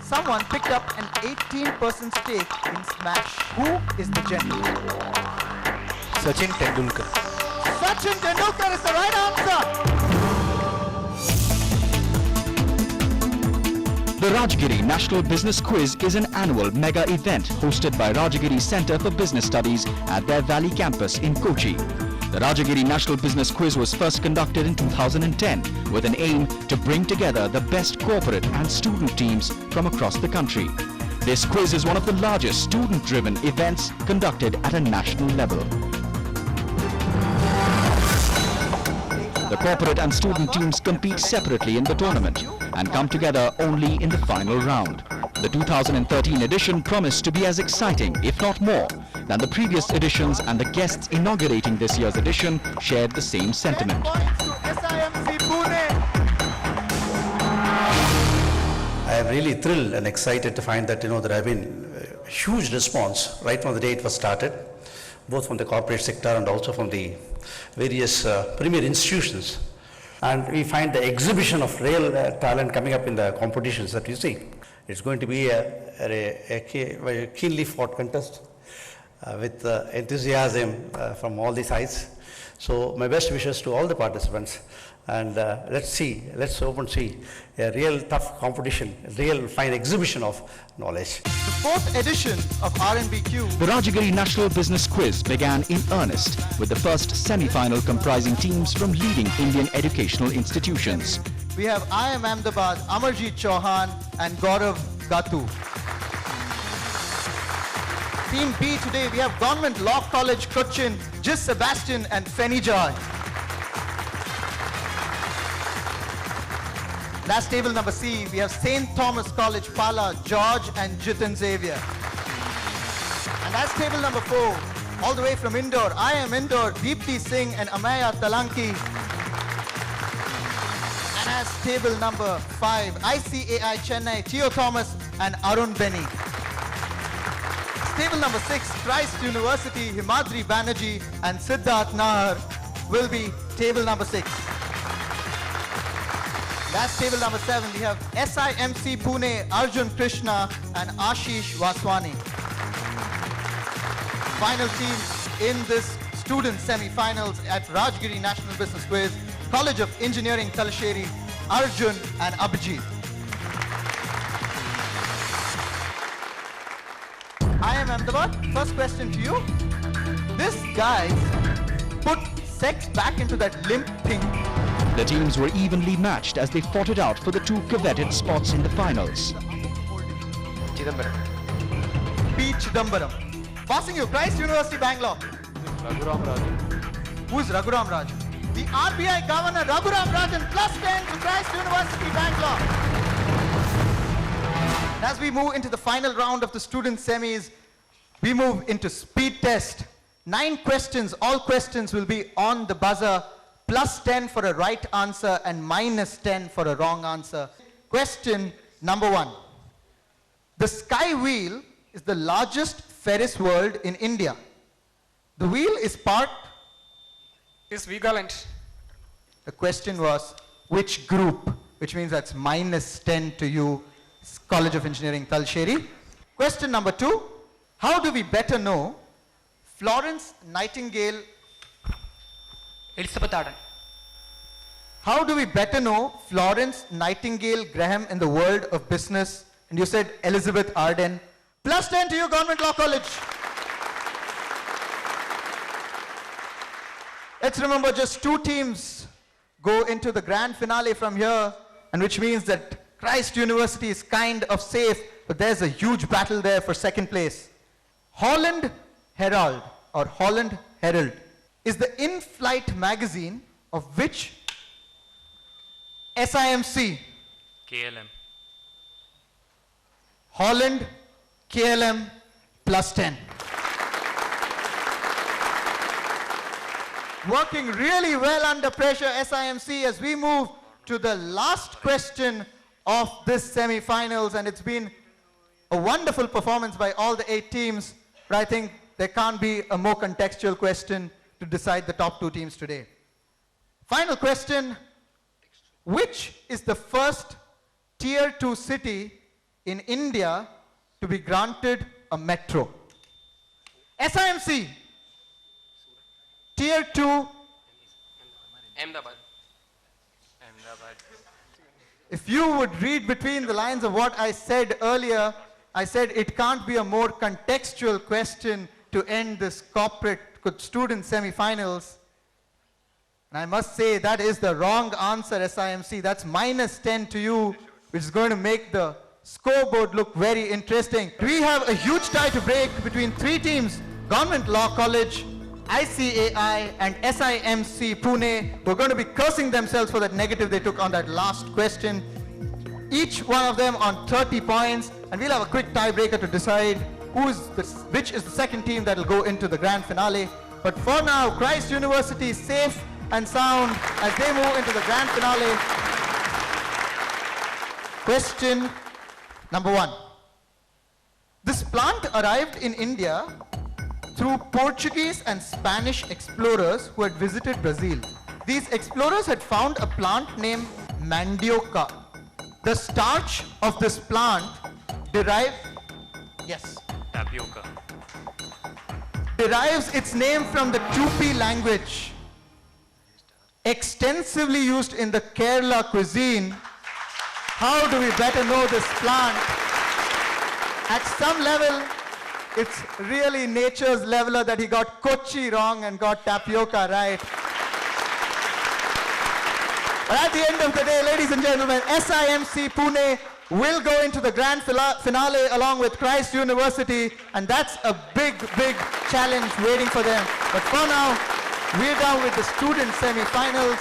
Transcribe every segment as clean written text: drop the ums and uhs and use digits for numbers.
Someone picked up an 18% stake in Smash. Who is the gentleman? Sachin Tendulkar. Sachin Tendulkar is the right answer. The Rajagiri National Business Quiz is an annual mega event hosted by Rajagiri Center for Business Studies at their Valley campus in Kochi. The Rajagiri National Business Quiz was first conducted in 2010 with an aim to bring together the best corporate and student teams from across the country. This quiz is one of the largest student-driven events conducted at a national level. The corporate and student teams compete separately in the tournament and come together only in the final round. The 2013 edition promised to be as exciting, if not more, than the previous editions, and the guests inaugurating this year's edition shared the same sentiment. I am really thrilled and excited to find that there have been a huge response right from the day it was started, both from the corporate sector and also from the various premier institutions. And we find the exhibition of real talent coming up in the competitions that we see. It's going to be a keenly fought contest with enthusiasm from all the sides. So my best wishes to all the participants, and let's hope and see a real tough competition, a real fine exhibition of knowledge. The fourth edition of RNBQ. The Rajagiri National Business Quiz began in earnest with the first semi-final comprising teams from leading Indian educational institutions. We have IIM Ahmedabad, Amarjeet Chauhan and Gaurav Gatu. Team B today, we have Government Law College, Cochin, Gis Sebastian and Feni Joy. That's table number C. We have St. Thomas College, Pala, George and Jitin Xavier. And that's table number 4. All the way from Indore, IIM Indore, Deepti Singh and Amaya Talanki. And that's table number 5. ICAI Chennai, Theo Thomas and Arun Benny. Table number 6, Christ University, Himadri Banerjee and Siddharth Nahar will be table number 6. That's table number 7. We have SIMC Pune, Arjun Krishna and Ashish Vaswani. Final teams in this student semi-finals at Rajagiri National Business Quiz, College of Engineering Talasheri, Arjun and Abhijit. IIM Ahmedabad, first question to you. This guy put sex back into that limp thing. The teams were evenly matched as they fought it out for the two coveted spots in the finals. Chidambaram. P. Chidambaram. Passing you, Christ University, Bangalore. Raghuram Rajan. Who is Raghuram Rajan? The RBI Governor Raghuram Rajan, +10 to Christ University, Bangalore. As we move into the final round of the student semis, we move into speed test. 9 questions, all questions will be on the buzzer, +10 for a right answer and -10 for a wrong answer. Question number 1. The Sky Wheel is the largest Ferris world in India. The wheel is parked. Is Vigaland. The question was, which group? Which means that's -10 to you, College of Engineering, Talasheri. Question number 2. How do we better know Florence Nightingale? Elizabeth Arden. How do we better know Florence Nightingale Graham in the world of business? And you said Elizabeth Arden. +10 to you, Government Law College. Let's remember just 2 teams go into the grand finale from here, and which means that Christ University is kind of safe, but there's a huge battle there for second place. Holland Herald, or Holland Herald, is the in-flight magazine of which SIMC? KLM. Holland, KLM, +10. Working really well under pressure, SIMC, as we move to the last question of this semi-finals, and it's been a wonderful performance by all the 8 teams. But I think there can't be a more contextual question to decide the top two teams today. Final question. Which is the first tier 2 city in India to be granted a metro? SIMC. Tier 2. Ahmedabad. Ahmedabad. If you would read between the lines of what I said earlier, I said it can't be a more contextual question to end this corporate student semi-finals. And I must say that is the wrong answer, SIMC. That's -10 to you, which is going to make the scoreboard look very interesting. We have a huge tie to break between three teams: Government Law College, ICAI, and SIMC Pune, who are going to be cursing themselves for that negative they took on that last question. Each one of them on 30 points, and we'll have a quick tiebreaker to decide which is the second team that will go into the grand finale. But for now, Christ University is safe and sound as they move into the grand finale. Question number 1. This plant arrived in India through Portuguese and Spanish explorers who had visited Brazil. These explorers had found a plant named mandioca. The starch of this plant derives its name from the Tupi language, extensively used in the Kerala cuisine. How do we better know this plant? At some level, it's really nature's leveler that he got Kochi wrong and got tapioca right. But at the end of the day, ladies and gentlemen, SIMC Pune will go into the grand finale along with Christ University, and that's a big, big challenge waiting for them. But for now, we're down with the student semi-finals.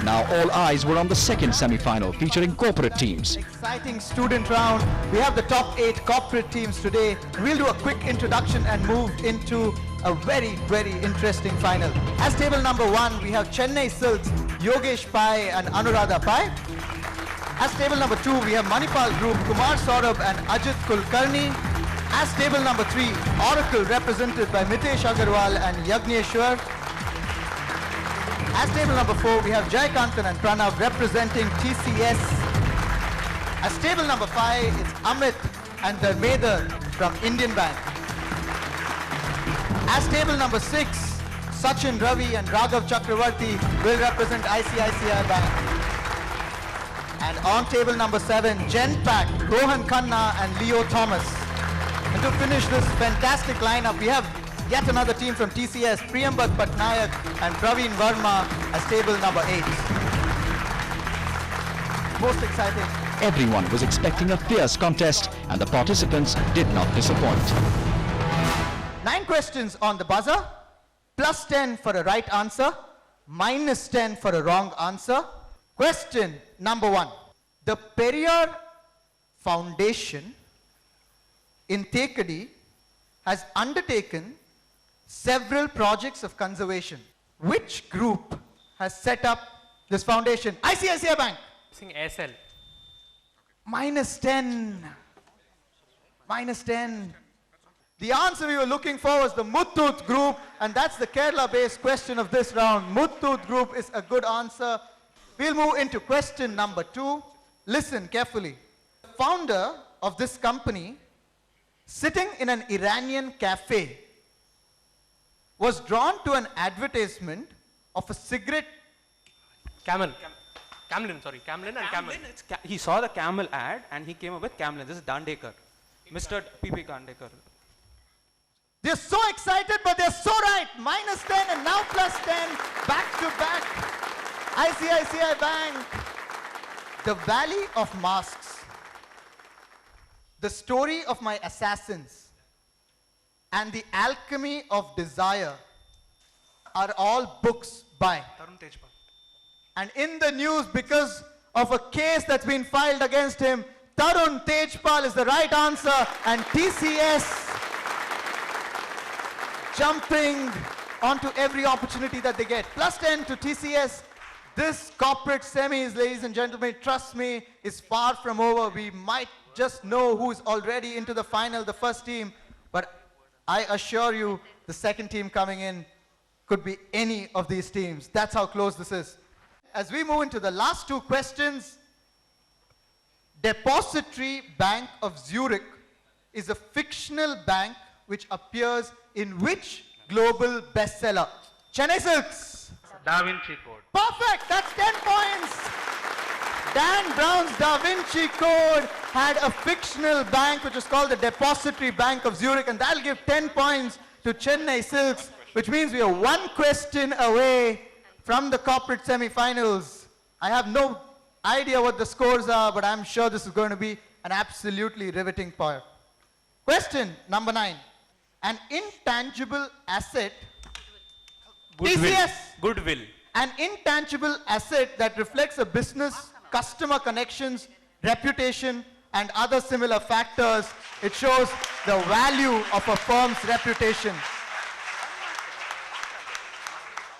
Now all eyes were on the second semi-final featuring corporate teams. Exciting student round. We have the top 8 corporate teams today. We'll do a quick introduction and move into a very, very interesting final. As table number 1, we have Chennai Silks, Yogesh Pai and Anuradha Pai. As table number 2, we have Manipal Group, Kumar Saurabh and Ajit Kulkarni. As table number 3, Oracle represented by Mitesh Agarwal and Yagneshwar. As table number 4, we have Jaykantan and Pranav representing TCS. As table number 5, it's Amit and Dharmedar from Indian Bank. As table number 6, Sachin Ravi and Raghav Chakravarti will represent ICICI Bank. And on table number 7, Genpact, Rohan Khanna and Leo Thomas. And to finish this fantastic lineup, we have yet another team from TCS, Priyambat Patnaik and Praveen Verma as table number 8. Most exciting. Everyone was expecting a fierce contest and the participants did not disappoint. 9 questions on the buzzer, +10 for a right answer, -10 for a wrong answer. Question number 1. The Periyar Foundation in Thekadi has undertaken several projects of conservation. Which group has set up this foundation? ICICI Bank. SL. -10. -10. The answer we were looking for was the Muthoot Group, and that's the Kerala-based question of this round. Muthoot Group is a good answer. We'll move into question number 2. Listen carefully. The founder of this company, sitting in an Iranian cafe, was drawn to an advertisement of a cigarette. Camlin and Camel. He saw the Camel ad and he came up with Camlin. This is Dandekar, Mr. P.P. Dandekar. They're so excited, but they're so right. -10 and now +10, back to back. ICICI Bank. The Valley of Masks. The Story of My Assassins and The Alchemy of Desire are all books by Tarun Tejpal. And in the news because of a case that's been filed against him, Tarun Tejpal is the right answer, and TCS jumping onto every opportunity that they get. +10 to TCS. This corporate semis, ladies and gentlemen, trust me, is far from over. We might just know who's already into the final, the first team. But I assure you, the second team coming in could be any of these teams. That's how close this is. As we move into the last two questions, Depository Bank of Zurich is a fictional bank which appears in which global bestseller? Chennai Silks. Da Vinci Code. Perfect, that's 10 points. Dan Brown's Da Vinci Code had a fictional bank which was called the Depository Bank of Zurich, and that'll give 10 points to Chennai Silks, which means we are one question away from the corporate semi-finals. I have no idea what the scores are, but I'm sure this is going to be an absolutely riveting part. Question number 9. An intangible asset. Goodwill. TCS. Goodwill. An intangible asset that reflects a business, customer connections, reputation, and other similar factors. It shows the value of a firm's reputation.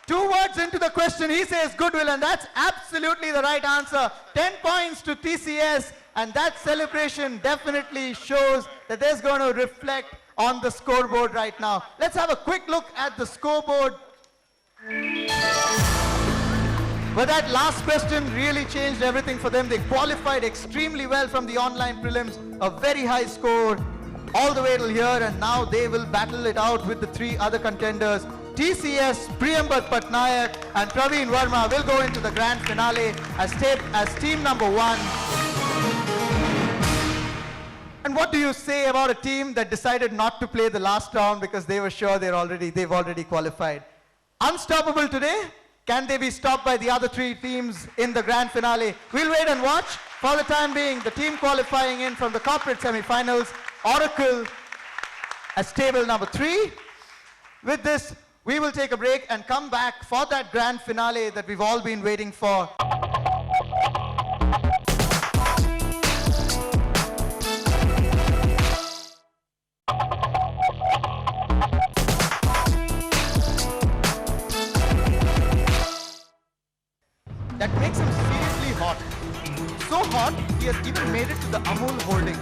2 words into the question, he says goodwill, and that's absolutely the right answer. 10 points to TCS, and that celebration definitely shows that there's going to reflect on the scoreboard right now. Let's have a quick look at the scoreboard. But that last question really changed everything for them. They qualified extremely well from the online prelims, a very high score all the way till here, and now they will battle it out with the 3 other contenders. TCS, Priyambat Patnaik and Praveen Verma will go into the grand finale as team number 1. And what do you say about a team that decided not to play the last round because they were sure they've already qualified? Unstoppable today? Can they be stopped by the other 3 teams in the grand finale? We'll wait and watch. For the time being, the team qualifying in from the corporate semi-finals, Oracle as table number 3. With this, we will take a break and come back for that grand finale that we've all been waiting for. That makes him seriously hot. So hot, he has even made it to the Amul holding.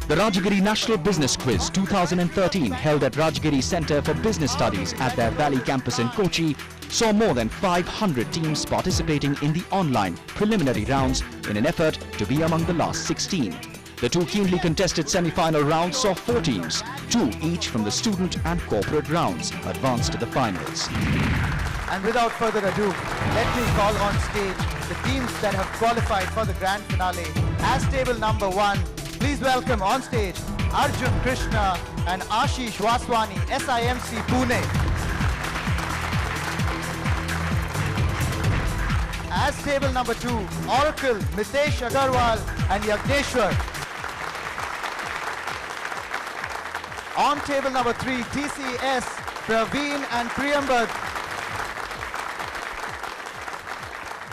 The Rajagiri National Business Quiz 2013, held at Rajagiri Center for Business Studies at their Valley campus in Kochi, saw more than 500 teams participating in the online preliminary rounds in an effort to be among the last 16. The 2 keenly contested semi-final rounds saw 4 teams, 2 each from the student and corporate rounds, advance to the finals. And without further ado, let me call on stage the teams that have qualified for the grand finale. As table number 1, please welcome on stage Arjun Krishna and Ashish Vaswani, SIMC Pune. As table number 2, Oracle, Mitesh Agarwal and Yagneshwar. On table number 3, TCS, Praveen and Priyambat.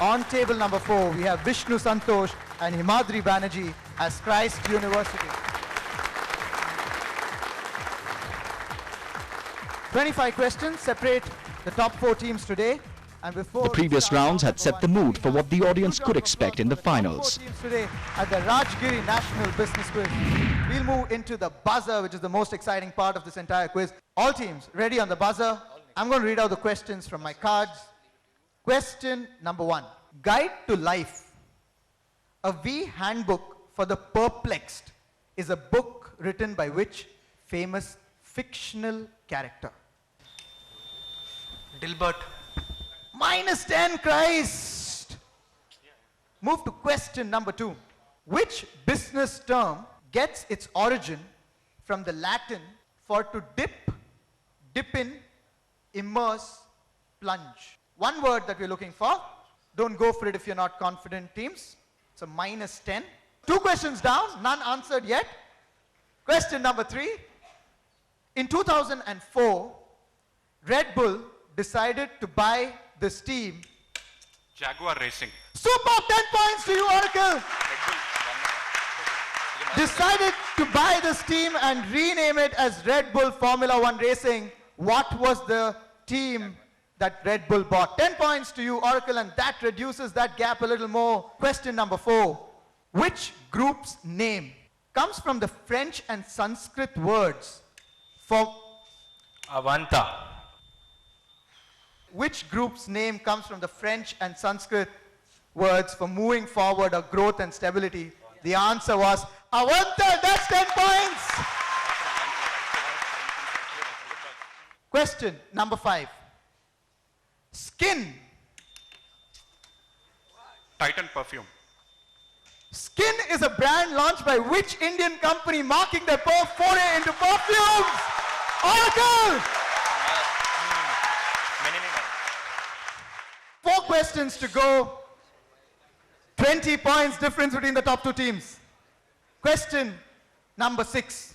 On table number 4, we have Vishnu Santosh and Himadri Banerjee as Christ University. 25 questions separate the top 4 teams today. And before The previous rounds had set the mood for what the audience could expect in the finals. 4 teams today at the Rajagiri National Business Quiz. We'll move into the buzzer, which is the most exciting part of this entire quiz. All teams ready on the buzzer. I'm going to read out the questions from my cards. Question number 1. Guide to Life. A V handbook for the perplexed is a book written by which famous fictional character? Dilbert. -10, Christ. Move to question number 2. Which business term gets its origin from the Latin for to dip, dip in, immerse, plunge? One word that we're looking for. Don't go for it if you're not confident, teams. It's a -10. 2 questions down, none answered yet. Question number 3. In 2004, Red Bull decided to buy this team. Jaguar Racing. Super, 10 points to you, Oracle. Decided to buy this team and rename it as Red Bull Formula 1 Racing. What was the team that Red Bull bought? 10 points to you, Oracle, and that reduces that gap a little more. Question number 4. Which group's name comes from the French and Sanskrit words for... Avanta. Which group's name comes from the French and Sanskrit words for moving forward or growth and stability? The answer was Avanta. That's 10 points. Question number 5. Skin. Titan perfume. Skin is a brand launched by which Indian company marking their foray into perfumes? Oracle! 4 questions to go. 20 points difference between the top 2 teams. Question number 6.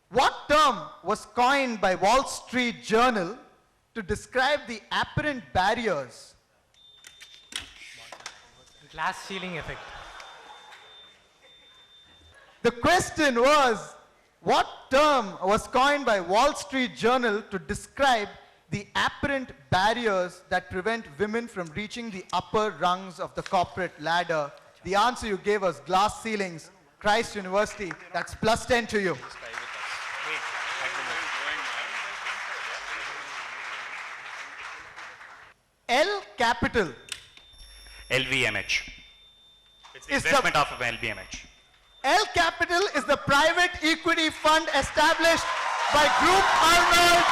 What term was coined by Wall Street Journal to describe the apparent barriers? Glass ceiling effect. The question was, what term was coined by Wall Street Journal to describe the apparent barriers that prevent women from reaching the upper rungs of the corporate ladder? The answer you gave us, glass ceilings, Christ University. That's plus 10 to you. L Capital LVMH. It's the Is the- investment of LVMH. L Capital is the private equity fund established by Group Arnold.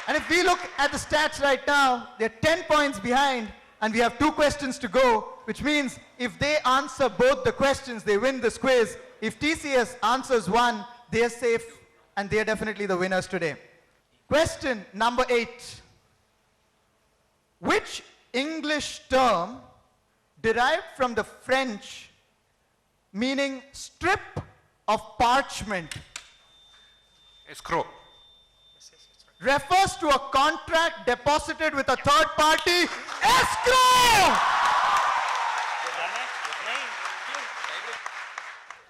And if we look at the stats right now, they're 10 points behind and we have 2 questions to go, which means if they answer both the questions, they win this quiz. If TCS answers one, they're safe and they're definitely the winners today. Question number 8. Which English term derived from the French meaning strip of parchment Escrow. refers to a contract deposited with a third party? Escrow!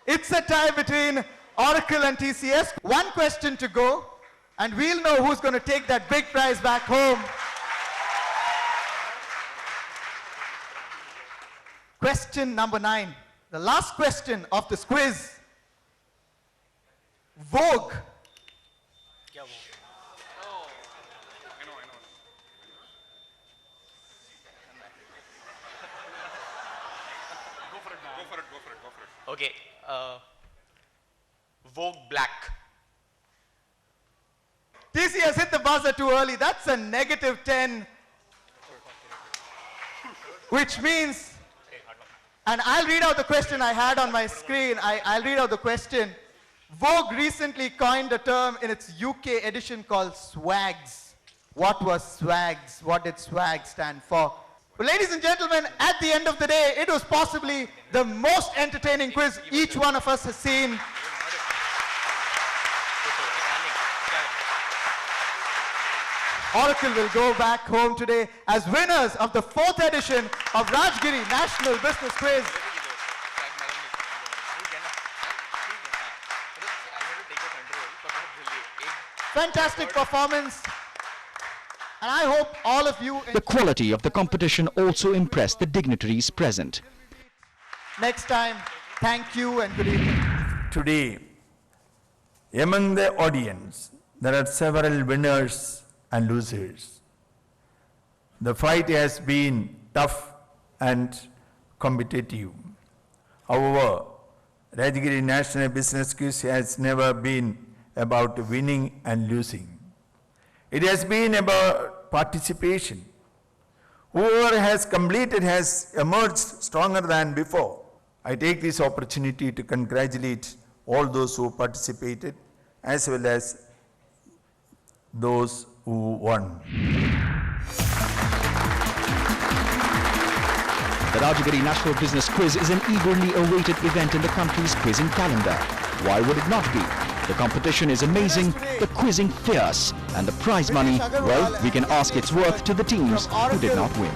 It's a tie between Oracle and TCS. 1 question to go, and we'll know who's going to take that big prize back home. Question number 9, the last question of this quiz. Vogue. Okay. Vogue Black. TCS hit the buzzer too early. That's a negative 10. Which means, and I'll read out the question I had on my screen. I'll read out the question. Vogue recently coined a term in its UK edition called swags. What was swags? What did swag stand for? Well, ladies and gentlemen, at the end of the day, it was possibly the most entertaining quiz each one of us has seen. Oracle will go back home today as winners of the 4th edition of Rajagiri National Business Quiz. Fantastic performance. And I hope all of you... The quality of the competition also impressed the dignitaries present. Next time, thank you and good evening. Today, among the audience, there are several winners and losers. The fight has been tough and competitive. However, Rajagiri National Business Quiz has never been about winning and losing. It has been about participation. Whoever has completed has emerged stronger than before. I take this opportunity to congratulate all those who participated as well as those who won. The Rajagiri National Business Quiz is an eagerly awaited event in the country's quizzing calendar. Why would it not be? The competition is amazing, the quizzing fierce, and the prize money, well, we can ask its worth to the teams who did not win.